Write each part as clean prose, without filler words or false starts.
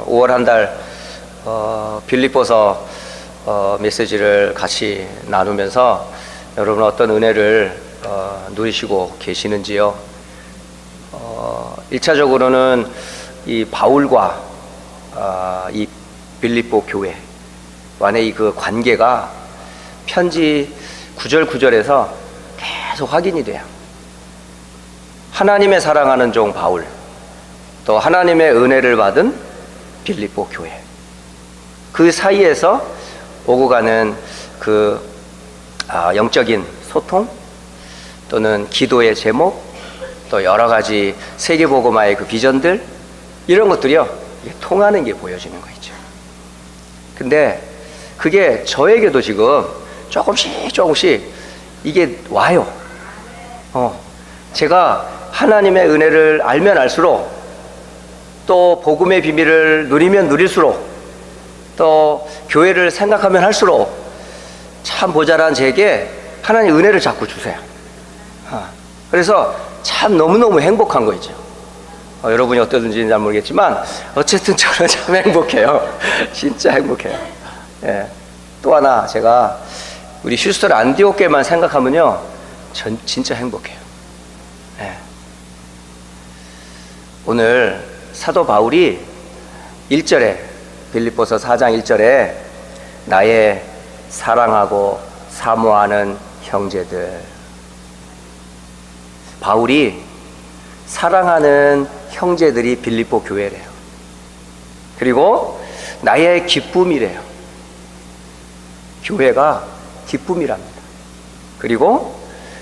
5월 한 달 빌립보서 메시지를 같이 나누면서 여러분 어떤 은혜를 누리시고 계시는지요? 1차적으로는 이 바울과 이 빌립보 교회 간의 그 관계가 편지 구절구절에서 계속 확인이 돼요. 하나님의 사랑하는 종 바울, 또 하나님의 은혜를 받은 빌립보 교회, 그 사이에서 오고 가는 그 영적인 소통, 또는 기도의 제목, 또 여러 가지 세계복음화의 그 비전들, 이런 것들이요, 통하는 게 보여지는 거 있죠. 근데 그게 저에게도 지금 조금씩 이게 와요. 제가 하나님의 은혜를 알면 알수록, 또 복음의 비밀을 누리면 누릴수록, 또 교회를 생각하면 할수록 참 모자란 제게 하나님 은혜를 자꾸 주세요. 그래서 참 너무너무 행복한 거 있죠. 여러분이 어떠든지는 잘 모르겠지만 어쨌든 저는 참 행복해요. 진짜 행복해요. 예. 또 하나, 제가 우리 휴스턴 안디옥교회만 생각하면요, 전 진짜 행복해요. 예. 오늘 사도 바울이 1절에, 빌립보서 4장 1절에 나의 사랑하고 사모하는 형제들, 바울이 사랑하는 형제들이 빌립보 교회래요. 그리고 나의 기쁨이래요. 교회가 기쁨이랍니다. 그리고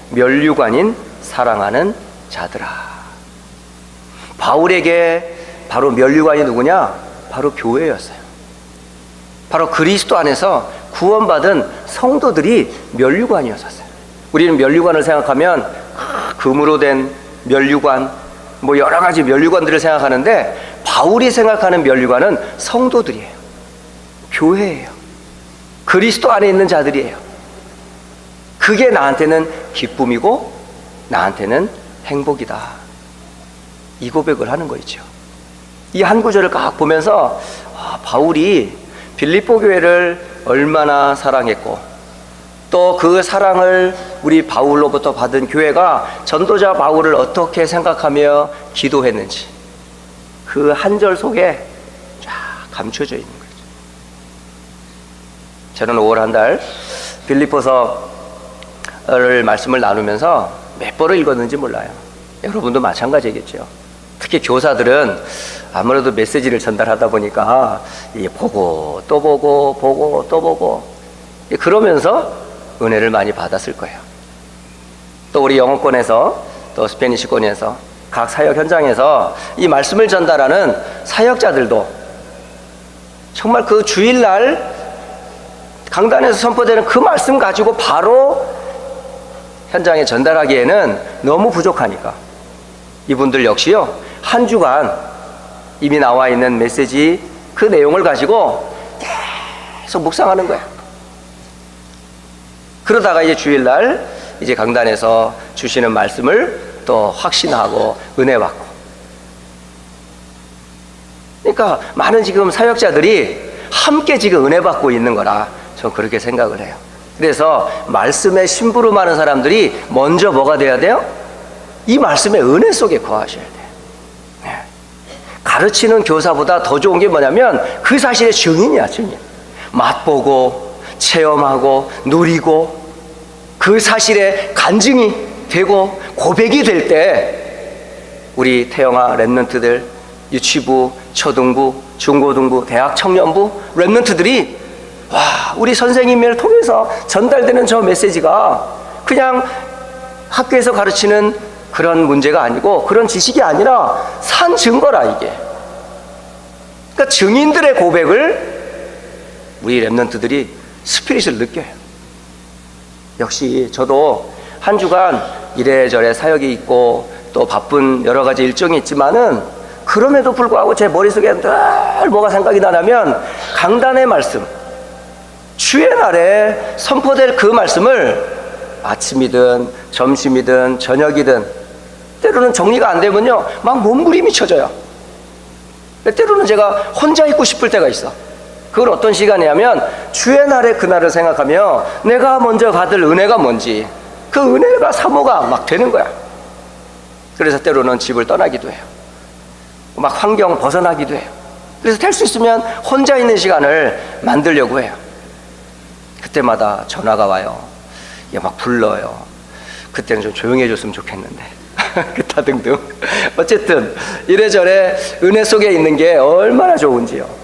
면류관인 사랑하는 자들아. 바울에게 바로 면류관이 누구냐? 바로 교회였어요. 바로 그리스도 안에서 구원받은 성도들이 면류관이었었어요. 우리는 면류관을 생각하면 금으로 된 면류관, 뭐 여러 가지 면류관들을 생각하는데, 바울이 생각하는 면류관은 성도들이에요. 교회예요. 그리스도 안에 있는 자들이에요. 그게 나한테는 기쁨이고 나한테는 행복이다, 이 고백을 하는 거 있죠. 이 한 구절을 딱 보면서 바울이 빌립보 교회를 얼마나 사랑했고, 또 그 사랑을 우리 바울로부터 받은 교회가 전도자 바울을 어떻게 생각하며 기도했는지, 그 한 절 속에 쫙 감춰져 있는 거죠. 저는 5월 한 달 빌립보서를 말씀을 나누면서 몇 번을 읽었는지 몰라요. 여러분도 마찬가지겠죠. 특히 교사들은 아무래도 메시지를 전달하다 보니까 보고 또 보고 보고 또 보고, 그러면서 은혜를 많이 받았을 거예요. 또 우리 영어권에서, 또 스페니시권에서, 각 사역 현장에서 이 말씀을 전달하는 사역자들도 정말 그 주일날 강단에서 선포되는 그 말씀 가지고 바로 현장에 전달하기에는 너무 부족하니까 이분들 역시요, 한 주간 이미 나와 있는 메시지 그 내용을 가지고 계속 묵상하는 거야. 그러다가 이제 주일날 이제 강단에서 주시는 말씀을 또 확신하고 은혜 받고. 그러니까 많은 지금 사역자들이 함께 지금 은혜 받고 있는 거라 저는 그렇게 생각을 해요. 그래서 말씀에 심부름하는 사람들이 먼저 뭐가 돼야 돼요? 이 말씀의 은혜 속에 거하셔야 돼요. 가르치는 교사보다 더 좋은 게 뭐냐면 그 사실의 증인이야, 증인. 맛보고 체험하고 누리고 그 사실의 간증이 되고 고백이 될 때, 우리 태영아 랩런트들, 유치부, 초등부, 중고등부, 대학 청년부 랩런트들이 와, 우리 선생님을 통해서 전달되는 저 메시지가 그냥 학교에서 가르치는 그런 문제가 아니고, 그런 지식이 아니라 산 증거라, 이게. 그러니까 증인들의 고백을 우리 랩런트들이 스피릿을 느껴요. 역시 저도 한 주간 이래저래 사역이 있고 또 바쁜 여러 가지 일정이 있지만은, 그럼에도 불구하고 제 머릿속에 늘 뭐가 생각이 나냐면 강단의 말씀, 주의 날에 선포될 그 말씀을 아침이든 점심이든 저녁이든, 때로는 정리가 안 되면요 막 몸부림이 쳐져요. 때로는 제가 혼자 있고 싶을 때가 있어. 그건 어떤 시간이냐면 주의 날의 그날을 생각하며 내가 먼저 받을 은혜가 뭔지, 그 은혜가 사모가 막 되는 거야. 그래서 때로는 집을 떠나기도 해요. 막 환경 벗어나기도 해요. 그래서 될 수 있으면 혼자 있는 시간을 만들려고 해요. 그때마다 전화가 와요. 막 불러요. 그때는 좀 조용히 해줬으면 좋겠는데 기타 등등. 어쨌든 이래저래 은혜 속에 있는 게 얼마나 좋은지요.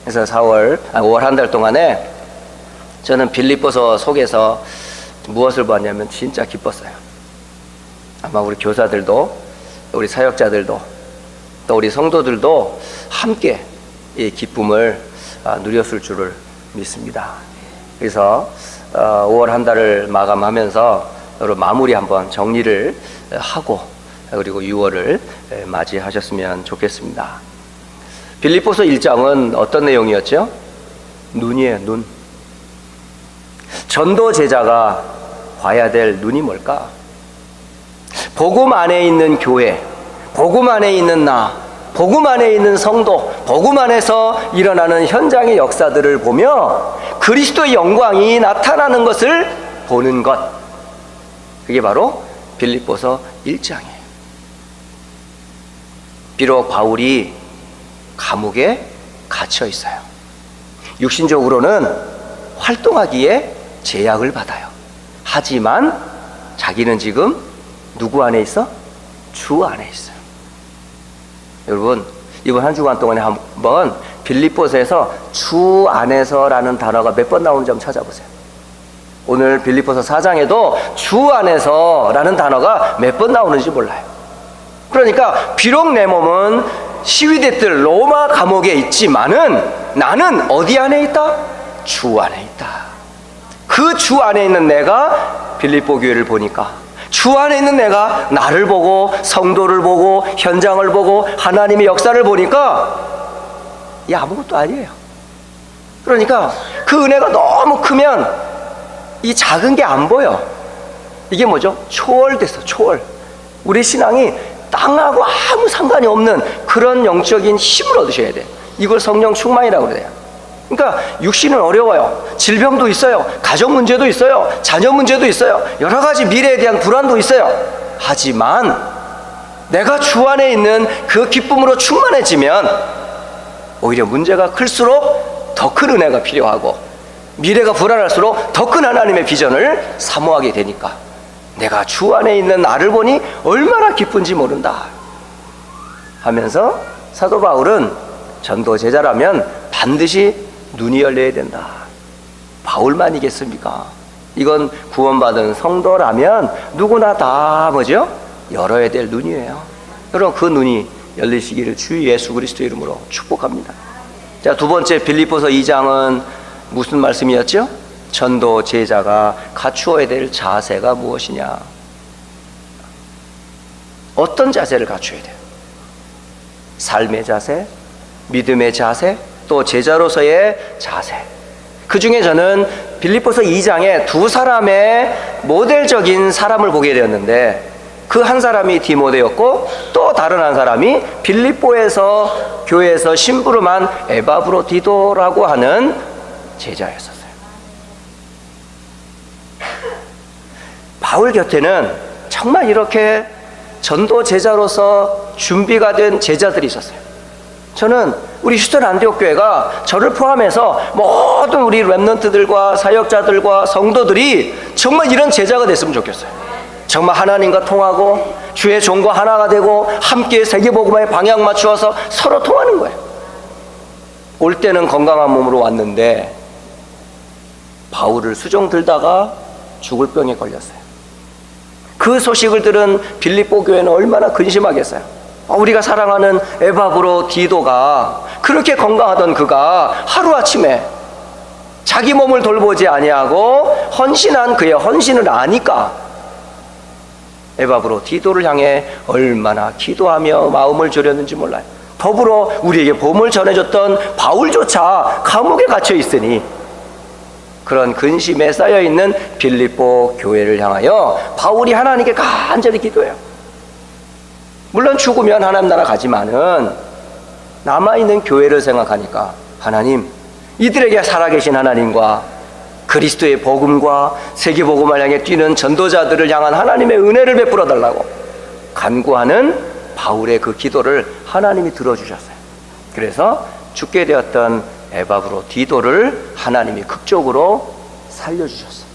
그래서 5월 한 달 동안에 저는 빌립보서 속에서 무엇을 봤냐면 진짜 기뻤어요. 아마 우리 교사들도, 우리 사역자들도, 또 우리 성도들도 함께 이 기쁨을 누렸을 줄을 믿습니다. 그래서 5월 한 달을 마감하면서 여러분 마무리 한번 정리를 하고 그리고 6월을 맞이하셨으면 좋겠습니다. 빌립보서 1장은 어떤 내용이었죠? 눈이에요, 눈. 전도 제자가 봐야 될 눈이 뭘까? 복음 안에 있는 교회, 복음 안에 있는 나, 복음 안에 있는 성도, 복음 안에서 일어나는 현장의 역사들을 보며 그리스도의 영광이 나타나는 것을 보는 것. 그게 바로 빌립보서 1장이에요. 비록 바울이 감옥에 갇혀 있어요. 육신적으로는 활동하기에 제약을 받아요. 하지만 자기는 지금 누구 안에 있어? 주 안에 있어요. 여러분, 이번 한 주간 동안에 한번 빌립보서에서 주 안에서라는 단어가 몇 번 나오는지 한번 찾아보세요. 오늘 빌립보서 4장에도 주 안에서라는 단어가 몇 번 나오는지 몰라요. 그러니까 비록 내 몸은 시위대들 로마 감옥에 있지만은 나는 어디 안에 있다? 주 안에 있다. 그 주 안에 있는 내가 빌립보 교회를 보니까, 주 안에 있는 내가 나를 보고 성도를 보고 현장을 보고 하나님의 역사를 보니까 이 아무것도 아니에요. 그러니까 그 은혜가 너무 크면 이 작은 게 안 보여. 이게 뭐죠? 초월됐어, 초월. 우리 신앙이 땅하고 아무 상관이 없는 그런 영적인 힘을 얻으셔야 돼. 이걸 성령 충만이라고 그래요. 그러니까 육신은 어려워요. 질병도 있어요. 가정 문제도 있어요. 자녀 문제도 있어요. 여러 가지 미래에 대한 불안도 있어요. 하지만 내가 주 안에 있는 그 기쁨으로 충만해지면 오히려 문제가 클수록 더 큰 은혜가 필요하고 미래가 불안할수록 더 큰 하나님의 비전을 사모하게 되니까 내가 주 안에 있는 나를 보니 얼마나 기쁜지 모른다 하면서 사도 바울은 전도 제자라면 반드시 눈이 열려야 된다. 바울만이겠습니까? 이건 구원받은 성도라면 누구나 다 뭐죠? 열어야 될 눈이에요. 여러분, 그 눈이 열리시기를 주 예수 그리스도 이름으로 축복합니다. 자, 두 번째 빌립보서 2장은 무슨 말씀이었죠? 전도 제자가 갖추어야 될 자세가 무엇이냐? 어떤 자세를 갖춰야 돼요? 삶의 자세, 믿음의 자세, 또 제자로서의 자세. 그 중에 저는 빌립보서 2장에 두 사람의 모델적인 사람을 보게 되었는데 그 한 사람이 디모데였고 또 다른 한 사람이 빌립보에서 교회에서 심부름한 에바브로디도라고 하는 제자였었어요. 바울 곁에는 정말 이렇게 전도 제자로서 준비가 된 제자들이 있었어요. 저는 우리 휴스턴 안디옥 교회가 저를 포함해서 모든 우리 렘넌트들과 사역자들과 성도들이 정말 이런 제자가 됐으면 좋겠어요. 정말 하나님과 통하고 주의 종과 하나가 되고 함께 세계복음화에 방향 맞추어서 서로 통하는 거예요. 올 때는 건강한 몸으로 왔는데 바울을 수종 들다가 죽을 병에 걸렸어요. 그 소식을 들은 빌립보 교회는 얼마나 근심하겠어요. 우리가 사랑하는 에바브로디도가 그렇게 건강하던 그가 하루아침에 자기 몸을 돌보지 아니하고 헌신한 그의 헌신을 아니까 에바브로디도를 향해 얼마나 기도하며 마음을 졸였는지 몰라요. 더불어 우리에게 복음을 전해줬던 바울조차 감옥에 갇혀 있으니 그런 근심에 쌓여있는 빌립보 교회를 향하여 바울이 하나님께 간절히 기도해요. 물론 죽으면 하나님 나라 가지만은 남아있는 교회를 생각하니까 하나님, 이들에게 살아계신 하나님과 그리스도의 복음과 세계복음을 향해 뛰는 전도자들을 향한 하나님의 은혜를 베풀어 달라고 간구하는 바울의 그 기도를 하나님이 들어주셨어요. 그래서 죽게 되었던 에바브로디도를 하나님이 극적으로 살려주셨어요.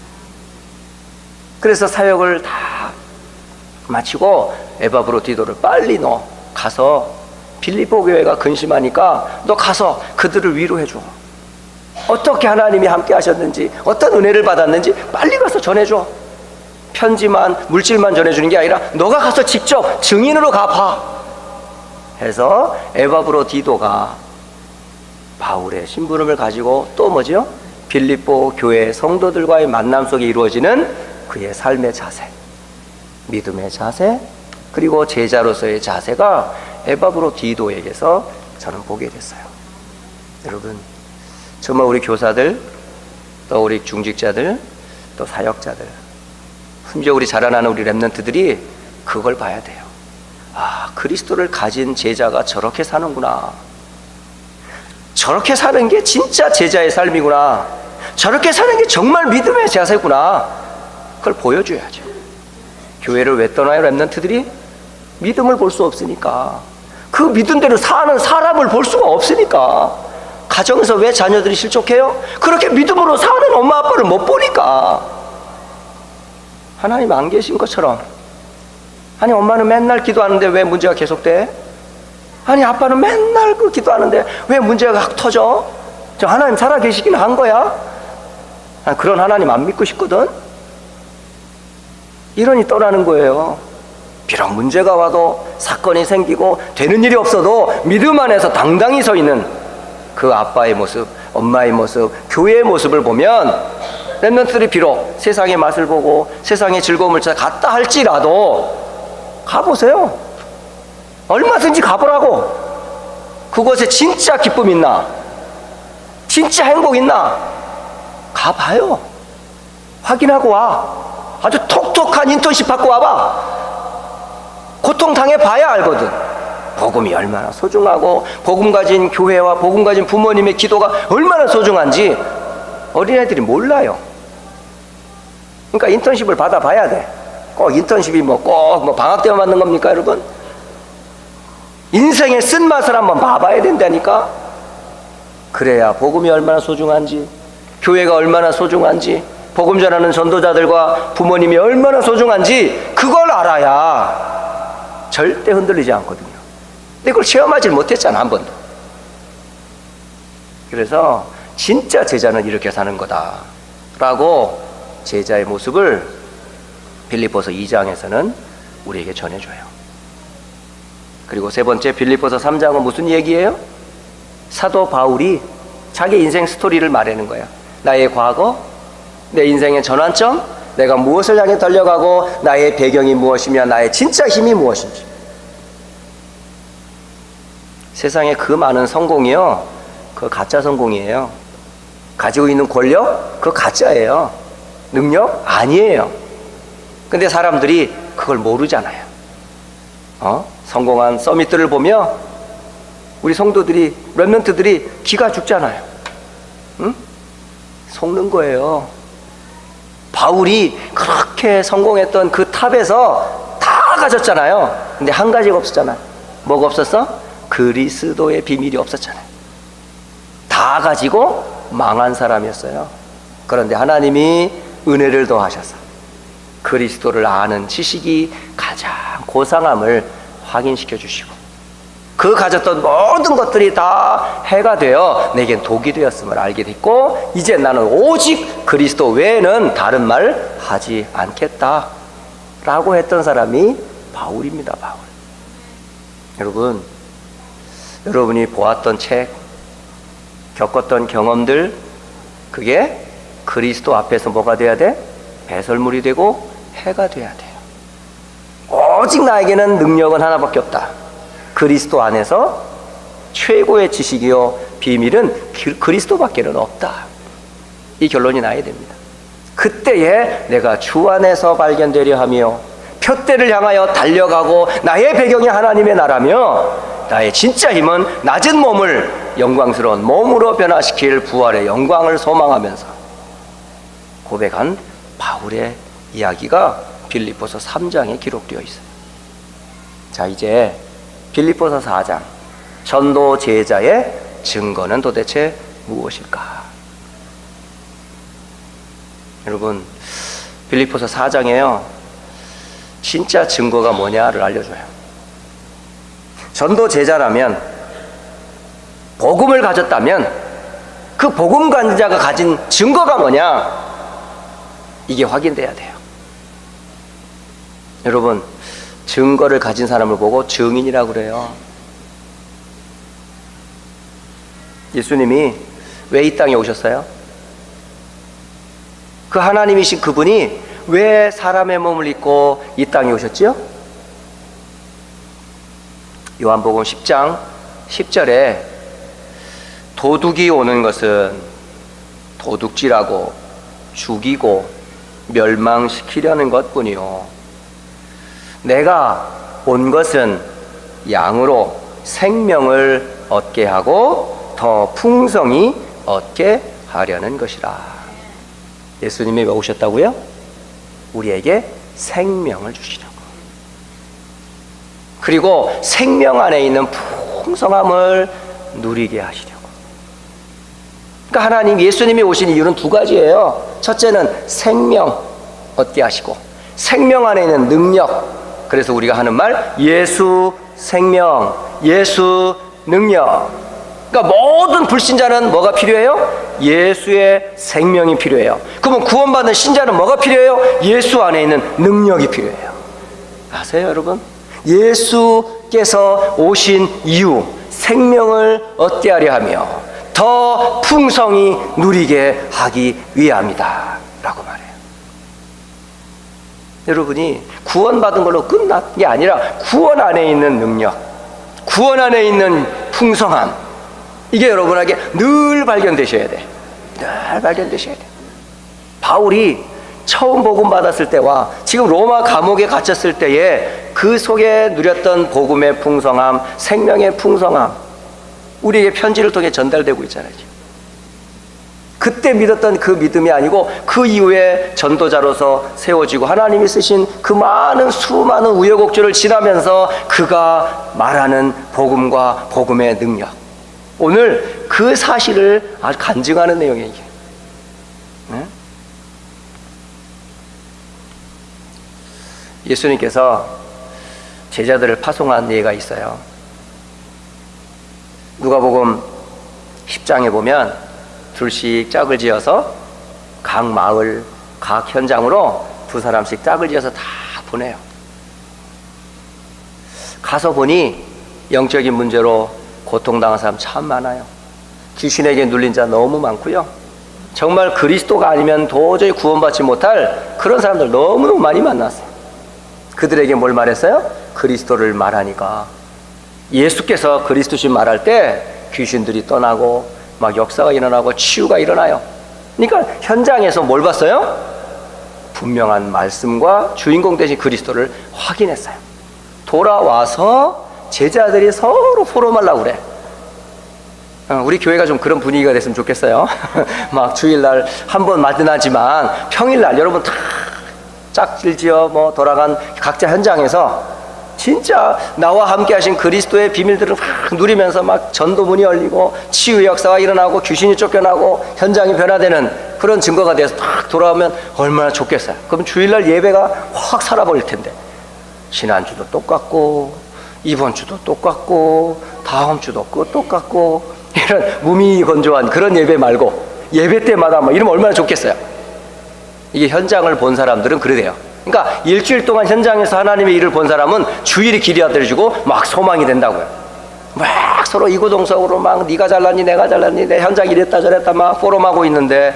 그래서 사역을 다 마치고 에바브로디도를 빨리 너 가서 빌립보 교회가 근심하니까 너 가서 그들을 위로해줘. 어떻게 하나님이 함께 하셨는지, 어떤 은혜를 받았는지 빨리 가서 전해줘. 편지만, 물질만 전해주는 게 아니라 너가 가서 직접 증인으로 가봐 해서 에바브로디도가 바울의 심부름을 가지고 또 뭐죠? 빌립보 교회 성도들과의 만남 속에 이루어지는 그의 삶의 자세, 믿음의 자세, 그리고 제자로서의 자세가 에바브로디도에게서 저는 보게 됐어요. 여러분, 정말 우리 교사들, 또 우리 중직자들, 또 사역자들, 심지어 우리 자라나는 우리 렘넌트들이 그걸 봐야 돼요. 아, 그리스도를 가진 제자가 저렇게 사는구나. 저렇게 사는 게 진짜 제자의 삶이구나. 저렇게 사는 게 정말 믿음의 자세구나. 그걸 보여줘야죠. 교회를 왜 떠나요, 렘넌트들이? 믿음을 볼 수 없으니까. 그 믿음대로 사는 사람을 볼 수가 없으니까. 가정에서 왜 자녀들이 실족해요? 그렇게 믿음으로 사는 엄마 아빠를 못 보니까. 하나님 안 계신 것처럼. 아니, 엄마는 맨날 기도하는데 왜 문제가 계속돼? 아니, 아빠는 맨날 그 기도하는데 왜 문제가 확 터져? 저 하나님 살아 계시긴 한 거야? 그런 하나님 안 믿고 싶거든? 이러니 떠나는 거예요. 비록 문제가 와도, 사건이 생기고 되는 일이 없어도 믿음 안에서 당당히 서 있는 그 아빠의 모습, 엄마의 모습, 교회의 모습을 보면 렘넌트들이 비록 세상의 맛을 보고 세상의 즐거움을 갖다 할지라도 가보세요. 얼마든지 가보라고. 그곳에 진짜 기쁨 있나? 진짜 행복 있나? 가봐요. 확인하고 와. 아주 톡톡한 인턴십 받고 와봐. 고통당해봐야 알거든. 복음이 얼마나 소중하고, 복음 가진 교회와 복음 가진 부모님의 기도가 얼마나 소중한지 어린애들이 몰라요. 그러니까 인턴십을 받아봐야 돼. 꼭 인턴십이 꼭 방학 때만 받는 겁니까, 여러분? 인생의 쓴맛을 한번 봐봐야 된다니까. 그래야 복음이 얼마나 소중한지, 교회가 얼마나 소중한지, 복음 전하는 전도자들과 부모님이 얼마나 소중한지 그걸 알아야 절대 흔들리지 않거든요. 근데 그걸 체험하지 못했잖아, 한 번도. 그래서 진짜 제자는 이렇게 사는 거다 라고 제자의 모습을 빌립보서 2장에서는 우리에게 전해줘요. 그리고 세 번째, 빌립보서 3장은 무슨 얘기예요? 사도 바울이 자기 인생 스토리를 말하는 거예요. 나의 과거, 내 인생의 전환점, 내가 무엇을 향해 달려가고 나의 배경이 무엇이며 나의 진짜 힘이 무엇인지. 세상에 그 많은 성공이요, 그거 가짜 성공이에요. 가지고 있는 권력, 그거 가짜예요. 능력? 아니에요. 근데 사람들이 그걸 모르잖아요. 성공한 서밋들을 보며 우리 성도들이, 렘넌트들이 기가 죽잖아요. 응? 속는 거예요. 바울이 그렇게 성공했던 그 탑에서 다 가졌잖아요. 근데 한 가지가 없었잖아요. 뭐가 없었어? 그리스도의 비밀이 없었잖아요. 다 가지고 망한 사람이었어요. 그런데 하나님이 은혜를 더하셔서 그리스도를 아는 지식이 가장 고상함을 확인시켜 주시고, 그 가졌던 모든 것들이 다 해가 되어 내겐 독이 되었음을 알게 됐고, 이제 나는 오직 그리스도 외에는 다른 말 하지 않겠다 라고 했던 사람이 바울입니다. 바울. 여러분, 여러분이 보았던 책, 겪었던 경험들, 그게 그리스도 앞에서 뭐가 돼야 돼? 배설물이 되고 해가 돼야 돼요. 오직 나에게는 능력은 하나밖에 없다. 그리스도 안에서 최고의 지식이요 비밀은 그리스도밖에는 없다. 이 결론이 나야 됩니다. 그때에 내가 주 안에서 발견되려 하며 표대를 향하여 달려가고 나의 배경이 하나님의 나라며 나의 진짜 힘은 낮은 몸을 영광스러운 몸으로 변화시킬 부활의 영광을 소망하면서 고백한 바울의 이야기가 빌립보서 3장에 기록되어 있어요. 자, 이제 빌립보서 4장 전도 제자의 증거는 도대체 무엇일까? 여러분, 빌립보서 4장에요 진짜 증거가 뭐냐를 알려줘요. 전도 제자라면, 복음을 가졌다면 그 복음 간자가 가진 증거가 뭐냐, 이게 확인돼야 돼요. 여러분, 증거를 가진 사람을 보고 증인이라고 그래요. 예수님이 왜 이 땅에 오셨어요? 그 하나님이신 그분이 왜 사람의 몸을 입고 이 땅에 오셨지요? 요한복음 10장 10절에 도둑이 오는 것은 도둑질하고 죽이고 멸망시키려는 것뿐이요, 내가 온 것은 양으로 생명을 얻게 하고 더 풍성히 얻게 하려는 것이라. 예수님이 왜 오셨다고요? 우리에게 생명을 주시려고. 그리고 생명 안에 있는 풍성함을 누리게 하시려고. 그러니까 하나님, 예수님이 오신 이유는 두 가지예요. 첫째는 생명 얻게 하시고, 생명 안에 있는 능력. 그래서 우리가 하는 말, 예수 생명, 예수 능력. 그러니까 모든 불신자는 뭐가 필요해요? 예수의 생명이 필요해요. 그러면 구원받는 신자는 뭐가 필요해요? 예수 안에 있는 능력이 필요해요. 아세요, 여러분? 예수께서 오신 이유, 생명을 얻게 하려 하며 더 풍성히 누리게 하기 위함이다 라고 말해요. 여러분이 구원받은 걸로 끝난 게 아니라 구원 안에 있는 능력, 구원 안에 있는 풍성함, 이게 여러분에게 늘 발견되셔야 돼. 늘 발견되셔야 돼. 바울이 처음 복음 받았을 때와 지금 로마 감옥에 갇혔을 때에 그 속에 누렸던 복음의 풍성함, 생명의 풍성함, 우리에게 편지를 통해 전달되고 있잖아요. 그때 믿었던 그 믿음이 아니고 그 이후에 전도자로서 세워지고 하나님이 쓰신 그 많은 수많은 우여곡절을 지나면서 그가 말하는 복음과 복음의 능력, 오늘 그 사실을 아주 간증하는 내용이에요. 이게. 네? 예수님께서 제자들을 파송한 예가 있어요. 누가복음 10장에 보면 둘씩 짝을 지어서 각 마을, 각 현장으로 두 사람씩 짝을 지어서 다 보내요. 가서 보니 영적인 문제로 고통당한 사람 참 많아요. 귀신에게 눌린 자 너무 많고요. 정말 그리스도가 아니면 도저히 구원받지 못할 그런 사람들 너무너무 많이 만났어요. 그들에게 뭘 말했어요? 그리스도를 말하니까. 예수께서 그리스도신 말할 때 귀신들이 떠나고 막 역사가 일어나고 치유가 일어나요. 그러니까 현장에서 뭘 봤어요? 분명한 말씀과 주인공 되신 그리스도를 확인했어요. 돌아와서 제자들이 서로 포럼하려고 그래. 우리 교회가 좀 그런 분위기가 됐으면 좋겠어요. 막 주일날 한 번 만나지만 평일날 여러분 다 짝질지어 뭐 돌아간 각자 현장에서 진짜 나와 함께 하신 그리스도의 비밀들을 막 누리면서 막 전도문이 열리고 치유의 역사가 일어나고 귀신이 쫓겨나고 현장이 변화되는 그런 증거가 돼서 딱 돌아오면 얼마나 좋겠어요. 그럼 주일날 예배가 확 살아버릴 텐데, 지난주도 똑같고 이번 주도 똑같고 다음 주도 똑같고 이런 무미건조한 그런 예배 말고 예배 때마다 막 이러면 얼마나 좋겠어요. 이게 현장을 본 사람들은 그래요. 그러니까 일주일 동안 현장에서 하나님의 일을 본 사람은 주일이 길이어들어지고 막 소망이 된다고요. 막 서로 이구동성으로 막 네가 잘났니 내가 잘났니 내 현장 이랬다 저랬다 막 포럼하고 있는데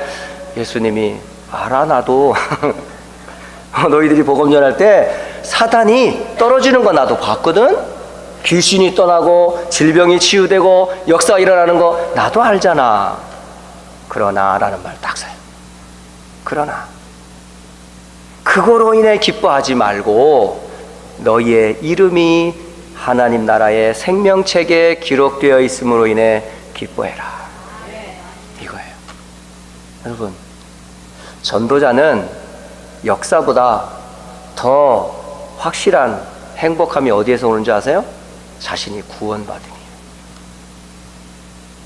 예수님이 알아 나도 너희들이 복음 전할 때 사단이 떨어지는 거 나도 봤거든. 귀신이 떠나고 질병이 치유되고 역사가 일어나는 거 나도 알잖아. 그러나 라는 말 딱 써요. 그러나 그거로 인해 기뻐하지 말고 너희의 이름이 하나님 나라의 생명책에 기록되어 있음으로 인해 기뻐해라. 이거예요. 여러분, 전도자는 역사보다 더 확실한 행복함이 어디에서 오는 줄 아세요? 자신이 구원받음이에요.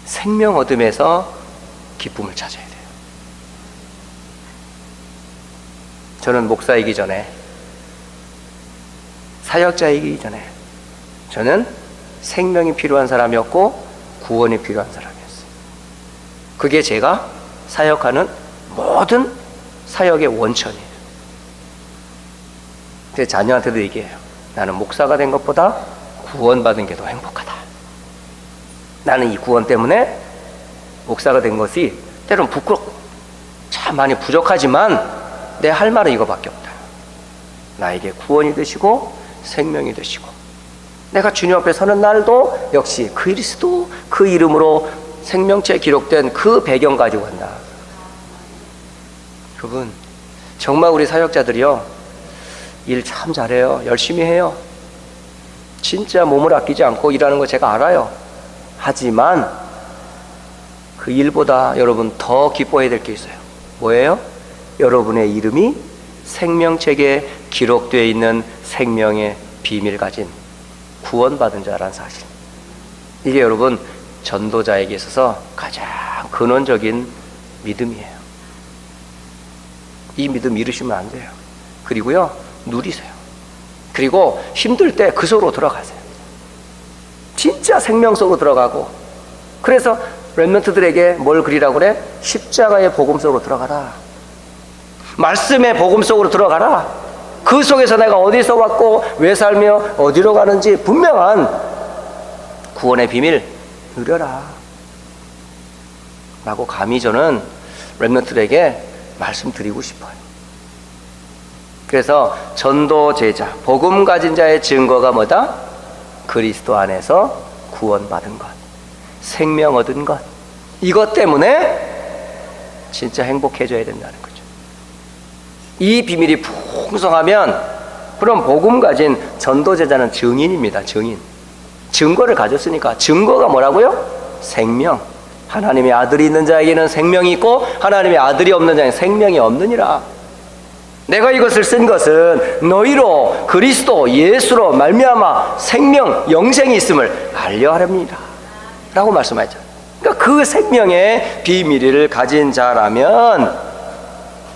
생명 얻음에서 기쁨을 찾아야 돼요. 저는 목사이기 전에, 사역자이기 전에 저는 생명이 필요한 사람이었고 구원이 필요한 사람이었어요. 그게 제가 사역하는 모든 사역의 원천이에요. 제 자녀한테도 얘기해요. 나는 목사가 된 것보다 구원받은 게 더 행복하다. 나는 이 구원 때문에 목사가 된 것이 때로는 부끄럽고 참 많이 부족하지만 내 할 말은 이거밖에 없다. 나에게 구원이 되시고 생명이 되시고 내가 주님 앞에 서는 날도 역시 그리스도 그 이름으로 생명체에 기록된 그 배경 가지고 간다. 여러분, 정말 우리 사역자들이요, 일 참 잘해요. 열심히 해요. 진짜 몸을 아끼지 않고 일하는 거 제가 알아요. 하지만 그 일보다 여러분 더 기뻐해야 될 게 있어요. 뭐예요? 여러분의 이름이 생명책에 기록되어 있는 생명의 비밀 가진 구원받은 자라는 사실. 이게 여러분 전도자에게 있어서 가장 근원적인 믿음이에요. 이 믿음 잃으시면 안 돼요. 그리고요, 누리세요. 그리고 힘들 때 그 속으로 들어가세요. 진짜 생명 속으로 들어가고. 그래서 렘넌트들에게 뭘 그리라고 그래? 십자가의 복음 속으로 들어가라. 말씀의 복음 속으로 들어가라. 그 속에서 내가 어디서 왔고 왜 살며 어디로 가는지 분명한 구원의 비밀 누려라 라고 감히 저는 렘넌트들에게 말씀드리고 싶어요. 그래서 전도 제자, 복음 가진 자의 증거가 뭐다? 그리스도 안에서 구원받은 것, 생명 얻은 것. 이것 때문에 진짜 행복해져야 된다는 거죠. 이 비밀이 풍성하면 그럼 복음 가진 전도 제자는 증인입니다. 증인. 증거를 가졌으니까. 증거가 뭐라고요? 생명. 하나님의 아들이 있는 자에게는 생명이 있고 하나님의 아들이 없는 자에게는 생명이 없느니라. 내가 이것을 쓴 것은 너희로 그리스도 예수로 말미암아 생명 영생이 있음을 알려하렵니다 라고 말씀하죠. 그러니까 그 생명의 비밀을 가진 자라면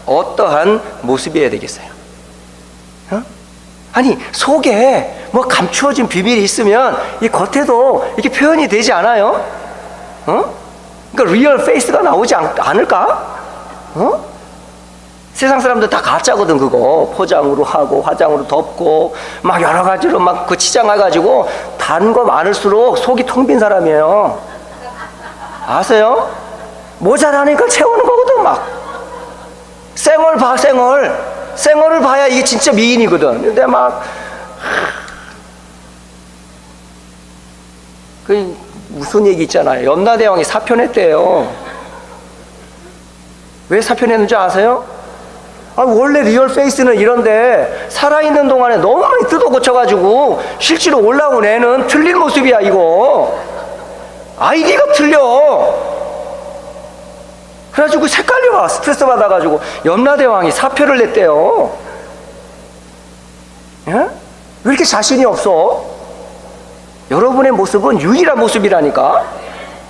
어떠한 모습이어야 되겠어요? 어? 아니, 속에 뭐 감추어진 비밀이 있으면 이 겉에도 이렇게 표현이 되지 않아요? 어? 그러니까 리얼 페이스가 나오지 않을까? 어? 세상 사람들 다 가짜거든. 그거 포장으로 하고 화장으로 덮고 막 여러 가지로 막 그 치장해가지고 단 거 많을수록 속이 텅 빈 사람이에요. 아세요? 모자라니까 채우는 거거든. 막 쌩얼 봐, 쌩얼을 봐야 이게 진짜 미인이거든. 근데 막 그 무슨 얘기 있잖아요. 염라대왕이 사표냈대요. 왜 사표냈는지 아세요? 원래 리얼 페이스는 이런데 살아있는 동안에 너무 많이 뜯어 고쳐가지고 실제로 올라온 애는 틀린 모습이야. 이거 아이디가 틀려. 그래가지고 색깔려. 스트레스 받아가지고 염라대왕이 사표를 냈대요. 예? 왜 이렇게 자신이 없어? 여러분의 모습은 유일한 모습이라니까.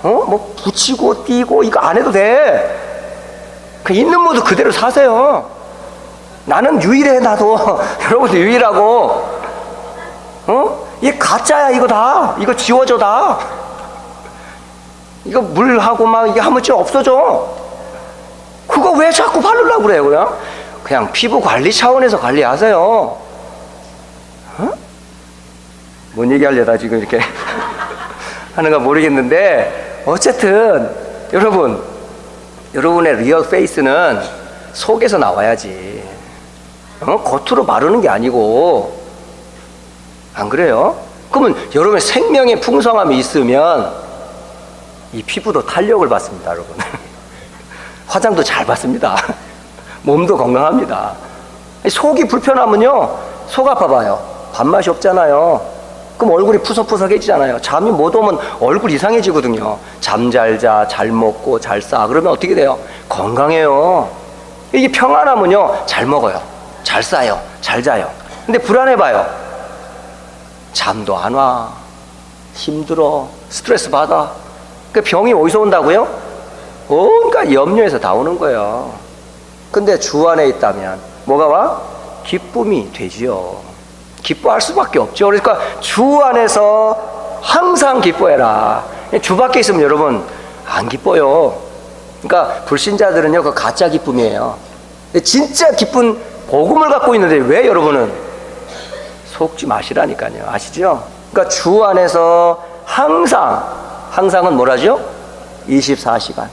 뭐 붙이고 띄고 이거 안 해도 돼. 그 있는 모습 그대로 사세요. 나는 유일해. 나도 여러분도 유일하고. 이게 가짜야. 이거 다 이거 지워져. 다 이거 물하고 막 이게 하면 좀 없어져. 그거 왜 자꾸 바르려고 그래요? 그냥 피부 관리 차원에서 관리하세요. 뭔 얘기하려다 지금 이렇게 하는가 모르겠는데, 어쨌든 여러분의 리얼 페이스는 속에서 나와야지. 겉으로 바르는 게 아니고. 안 그래요? 그러면 여러분의 생명의 풍성함이 있으면 이 피부도 탄력을 받습니다. 여러분 화장도 잘 받습니다. 몸도 건강합니다. 속이 불편하면요, 속 아파봐요. 밥맛이 없잖아요. 그럼 얼굴이 푸석푸석해지잖아요. 잠이 못 오면 얼굴 이상해지거든요. 잠 잘 자, 잘 먹고 잘 싸. 그러면 어떻게 돼요? 건강해요. 이게 평안하면요, 잘 먹어요, 잘 싸요, 잘 자요. 근데 불안해봐요. 잠도 안 와, 힘들어, 스트레스 받아. 그 병이 어디서 온다고요? 온갖 염려에서 다 오는 거예요. 근데 주 안에 있다면 뭐가 와? 기쁨이 되지요. 기뻐할 수밖에 없죠. 그러니까 주 안에서 항상 기뻐해라. 주 밖에 있으면 여러분 안 기뻐요. 그러니까 불신자들은요, 그 가짜 기쁨이에요. 진짜 기쁜 복음을 갖고 있는데 왜 여러분은 속지 마시라니까요. 아시죠? 그러니까 주 안에서 항상은 뭐라죠? 24시간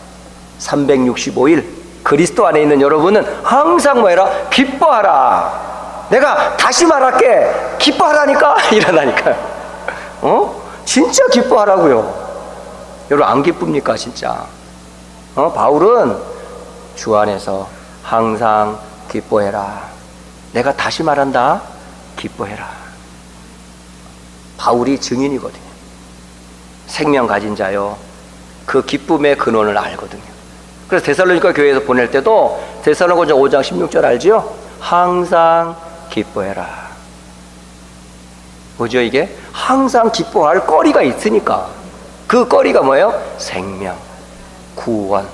365일 그리스도 안에 있는 여러분은 항상 뭐해라? 기뻐하라. 내가 다시 말할게, 기뻐하라니까. 이러다니까요. 진짜 기뻐하라고요. 여러분 안 기쁩니까 진짜? 바울은 주 안에서 항상 기뻐해라. 내가 다시 말한다, 기뻐해라. 바울이 증인이거든요. 생명 가진 자요, 그 기쁨의 근원을 알거든요. 그래서 데살로니가 교회에서 보낼 때도 데살로니가 5장 16절 알지요? 항상 기뻐해라. 뭐죠 이게? 항상 기뻐할 거리가 있으니까. 그 거리가 뭐예요? 생명, 구원,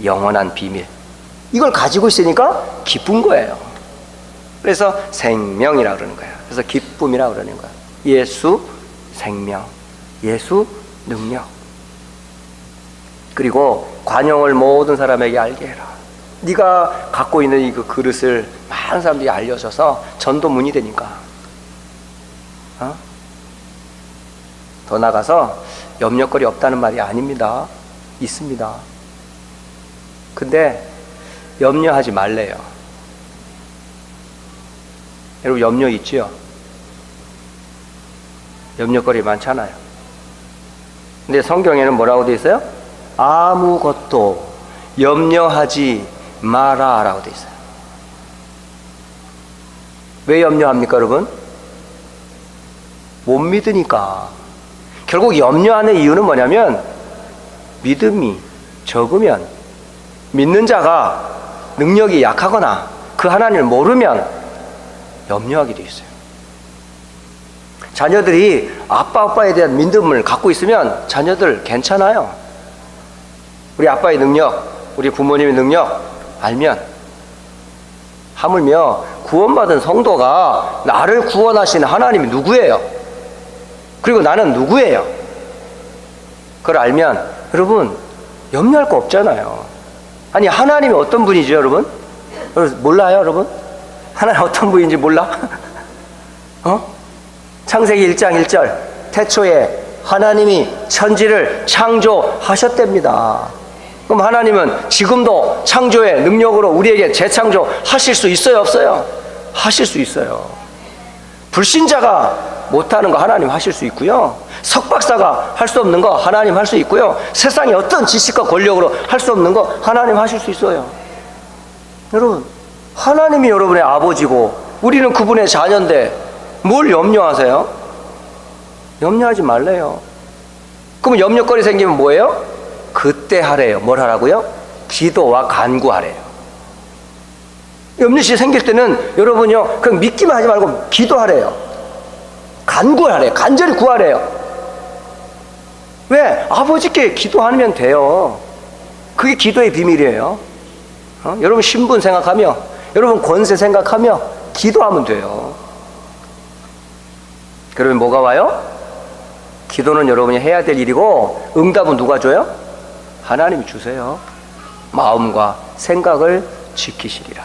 영원한 비밀. 이걸 가지고 있으니까 기쁜 거예요. 그래서 생명이라고 그러는 거예요. 그래서 기쁨이라고 그러는 거예요. 예수 생명, 예수 능력. 그리고 관용을 모든 사람에게 알게 해라. 네가 갖고 있는 이 그 그릇을 많은 사람들이 알려줘서 전도문이 되니까. 더 나가서 염려거리 없다는 말이 아닙니다. 있습니다. 근데 염려하지 말래요. 여러분 염려 있지요? 염려거리 많잖아요. 근데 성경에는 뭐라고 되어 있어요? 아무것도 염려하지 마라 라고 되어 있어요. 왜 염려합니까 여러분? 못 믿으니까. 결국 염려하는 이유는 뭐냐면 믿음이 적으면, 믿는 자가 능력이 약하거나 그 하나님을 모르면 염려하게 돼 있어요. 자녀들이 아빠에 대한 믿음을 갖고 있으면 자녀들 괜찮아요. 우리 아빠의 능력, 우리 부모님의 능력 알면, 하물며 구원받은 성도가 나를 구원하시는 하나님이 누구예요? 그리고 나는 누구예요? 그걸 알면 여러분 염려할 거 없잖아요. 아니 하나님이 어떤 분이죠 여러분? 몰라요 여러분? 하나님 어떤 분인지 몰라? 창세기 1장 1절 태초에 하나님이 천지를 창조하셨답니다. 그럼 하나님은 지금도 창조의 능력으로 우리에게 재창조하실 수 있어요 없어요? 하실 수 있어요. 불신자가 못하는 거 하나님 하실 수 있고요, 석박사가 할 수 없는 거 하나님 할 수 있고요, 세상의 어떤 지식과 권력으로 할 수 없는 거 하나님 하실 수 있어요. 여러분 하나님이 여러분의 아버지고 우리는 그분의 자녀인데 뭘 염려하세요? 염려하지 말래요. 그럼 염려거리 생기면 뭐예요? 그때 하래요. 뭘 하라고요? 기도와 간구하래요. 염려시 생길 때는 여러분요 그냥 믿기만 하지 말고 기도하래요. 간구하래요. 간절히 구하래요. 왜? 아버지께 기도하면 돼요. 그게 기도의 비밀이에요. 여러분 신분 생각하며, 여러분 권세 생각하며 기도하면 돼요. 그러면 뭐가 와요? 기도는 여러분이 해야 될 일이고 응답은 누가 줘요? 하나님이 주세요. 마음과 생각을 지키시리라.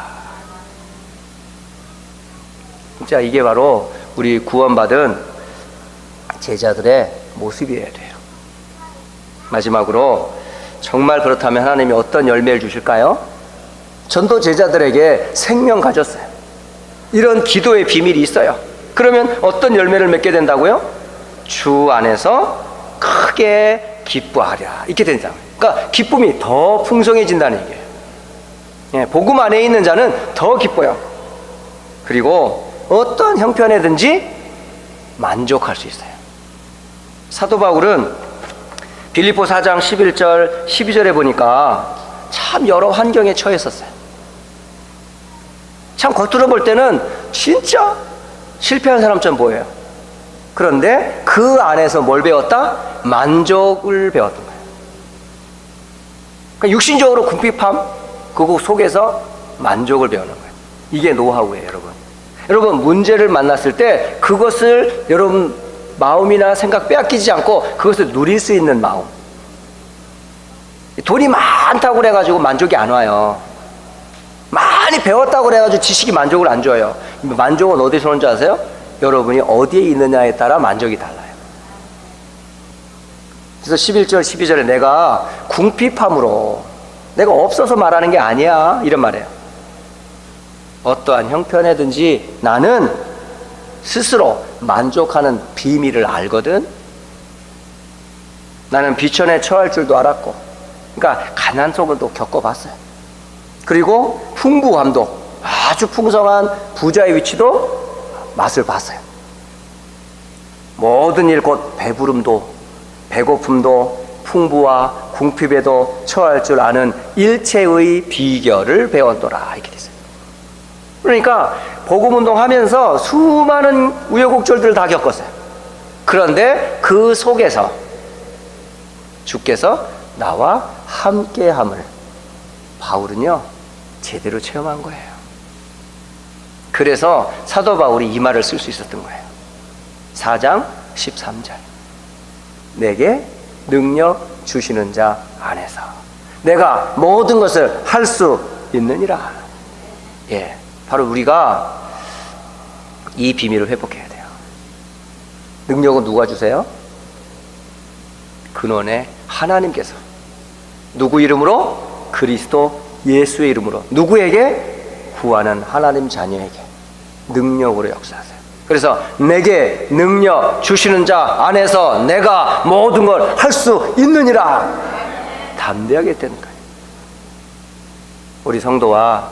진짜 이게 바로 우리 구원받은 제자들의 모습이어야 돼요. 마지막으로 정말 그렇다면 하나님이 어떤 열매를 주실까요? 전도 제자들에게 생명 가졌어요. 이런 기도의 비밀이 있어요. 그러면 어떤 열매를 맺게 된다고요? 주 안에서 크게 기뻐하랴 이렇게 된다. 그러니까 기쁨이 더 풍성해진다는 얘기예요. 예, 복음 안에 있는 자는 더 기뻐요. 그리고 어떤 형편에든지 만족할 수 있어요. 사도 바울은 빌립보 4장 11절 12절에 보니까 참 여러 환경에 처했었어요. 참 겉으로 볼 때는 진짜 실패한 사람처럼 보여요. 그런데 그 안에서 뭘 배웠다? 만족을 배웠던 거예요. 그러니까 육신적으로 궁핍함, 그거 속에서 만족을 배우는 거예요. 이게 노하우예요, 여러분. 여러분, 문제를 만났을 때 그것을 여러분 마음이나 생각 빼앗기지 않고 그것을 누릴 수 있는 마음. 돈이 많다고 그래가지고 만족이 안 와요. 많이 배웠다고 그래가지고 지식이 만족을 안 줘요. 만족은 어디서 오는 줄 아세요? 여러분이 어디에 있느냐에 따라 만족이 달라요. 그래서 11절 12절에 내가 궁핍함으로, 내가 없어서 말하는 게 아니야, 이런 말이에요. 어떠한 형편에든지 나는 스스로 만족하는 비밀을 알거든. 나는 비천에 처할 줄도 알았고, 그러니까 가난 속을도 겪어봤어요. 그리고 풍부함도, 아주 풍성한 부자의 위치도 맛을 봤어요. 모든 일 곧 배부름도 배고픔도 풍부와 궁핍에도 처할 줄 아는 일체의 비결을 배웠더라, 이렇게 됐어요. 그러니까 복음운동 하면서 수많은 우여곡절들을 다 겪었어요. 그런데 그 속에서 주께서 나와 함께함을 바울은요 제대로 체험한 거예요. 그래서 사도 바울이 이 말을 쓸 수 있었던 거예요. 4장 13절 내게 능력 주시는 자 안에서 내가 모든 것을 할 수 있느니라. 예, 바로 우리가 이 비밀을 회복해야 돼요. 능력은 누가 주세요? 근원의 하나님께서. 누구 이름으로? 그리스도 예수의 이름으로. 누구에게? 구하는 하나님 자녀에게 능력으로 역사하세요. 그래서 내게 능력 주시는 자 안에서 내가 모든 걸 할 수 있느니라. 담대하게 되는 거예요. 우리 성도와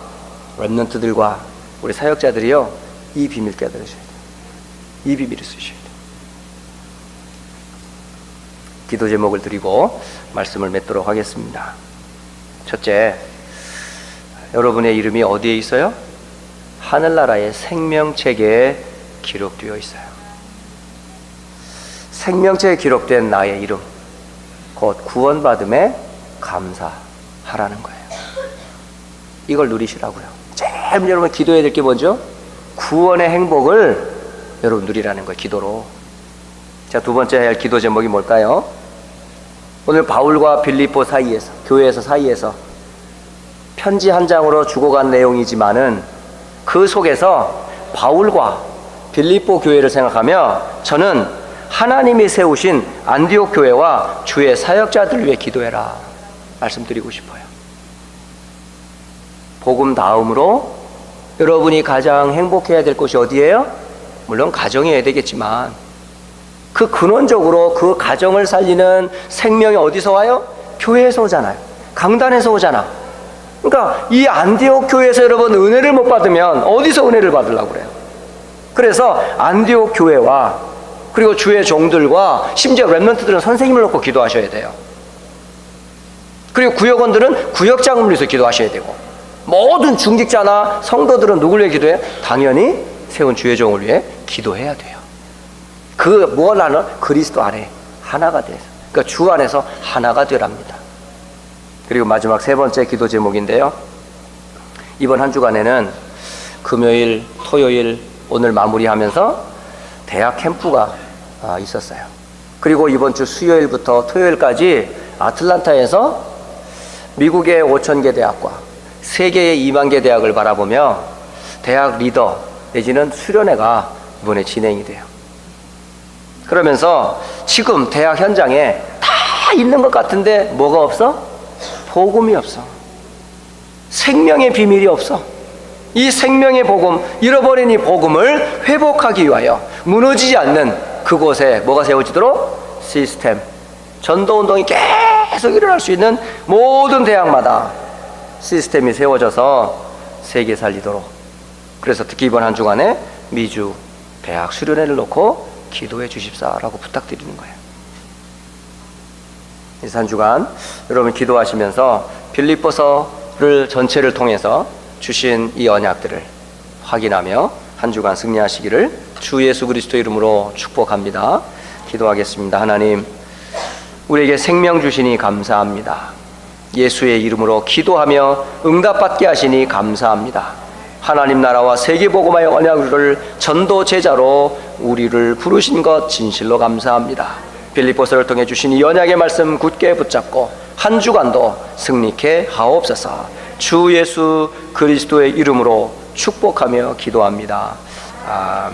렘넌트들과 우리 사역자들이요 이 비밀 깨달으셔야 돼요. 이 비밀을 쓰셔야 돼요. 기도 제목을 드리고 말씀을 맺도록 하겠습니다. 첫째, 여러분의 이름이 어디에 있어요? 하늘나라의 생명책에 기록되어 있어요. 생명책에 기록된 나의 이름, 곧 구원받음에 감사하라는 거예요. 이걸 누리시라고요. 제일 여러분 기도해야 될 게 뭐죠? 구원의 행복을 여러분 누리라는 거예요. 기도로. 자, 두 번째 해야 할 기도 제목이 뭘까요? 오늘 바울과 빌립보 사이에서, 교회에서 사이에서 편지 한 장으로 주고간 내용이지만은 그 속에서 바울과 빌립보 교회를 생각하며 저는 하나님이 세우신 안디옥 교회와 주의 사역자들 위해 기도해라 말씀드리고 싶어요. 복음 다음으로 여러분이 가장 행복해야 될 곳이 어디예요? 물론 가정이어야 되겠지만 그 근원적으로 그 가정을 살리는 생명이 어디서 와요? 교회에서 오잖아요. 강단에서 오잖아. 그러니까 이 안디옥 교회에서 여러분 은혜를 못 받으면 어디서 은혜를 받으려고 그래요? 그래서 안디옥 교회와 그리고 주의 종들과 심지어 렘넌트들은 선생님을 놓고 기도하셔야 돼요. 그리고 구역원들은 구역장을 위해서 기도하셔야 되고 모든 중직자나 성도들은 누굴 위해 기도해요? 당연히 세운 주의 종을 위해 기도해야 돼요. 그 뭘 하는? 그리스도 안에 하나가 돼서, 그러니까 주 안에서 하나가 되랍니다. 그리고 마지막 세 번째 기도 제목인데요, 이번 한 주간에는 금요일, 토요일, 오늘 마무리하면서 대학 캠프가 있었어요. 그리고 이번 주 수요일부터 토요일까지 아틀란타에서 미국의 5,000개 대학과 세계의 2만 개 대학을 바라보며 대학 리더 내지는 수련회가 이번에 진행이 돼요. 그러면서 지금 대학 현장에 다 있는 것 같은데 뭐가 없어? 복음이 없어. 생명의 비밀이 없어. 이 생명의 복음, 잃어버린 이 복음을 회복하기 위하여 무너지지 않는 그곳에 뭐가 세워지도록? 시스템, 전도운동이 계속 일어날 수 있는 모든 대학마다 시스템이 세워져서 세계 살리도록. 그래서 특히 이번 한 주간에 미주 대학 수련회를 놓고 기도해 주십사라고 부탁드리는 거예요. 한 주간 여러분 기도하시면서 빌립보서를 전체를 통해서 주신 이 언약들을 확인하며 한 주간 승리하시기를 주 예수 그리스도 이름으로 축복합니다. 기도하겠습니다. 하나님, 우리에게 생명 주시니 감사합니다. 예수의 이름으로 기도하며 응답받게 하시니 감사합니다. 하나님 나라와 세계복음화의 언약을 전도 제자로 우리를 부르신 것 진실로 감사합니다. 빌립보서를 통해 주신 이 언약의 말씀 굳게 붙잡고 한 주간도 승리케 하옵소서. 주 예수 그리스도의 이름으로 축복하며 기도합니다. 아멘.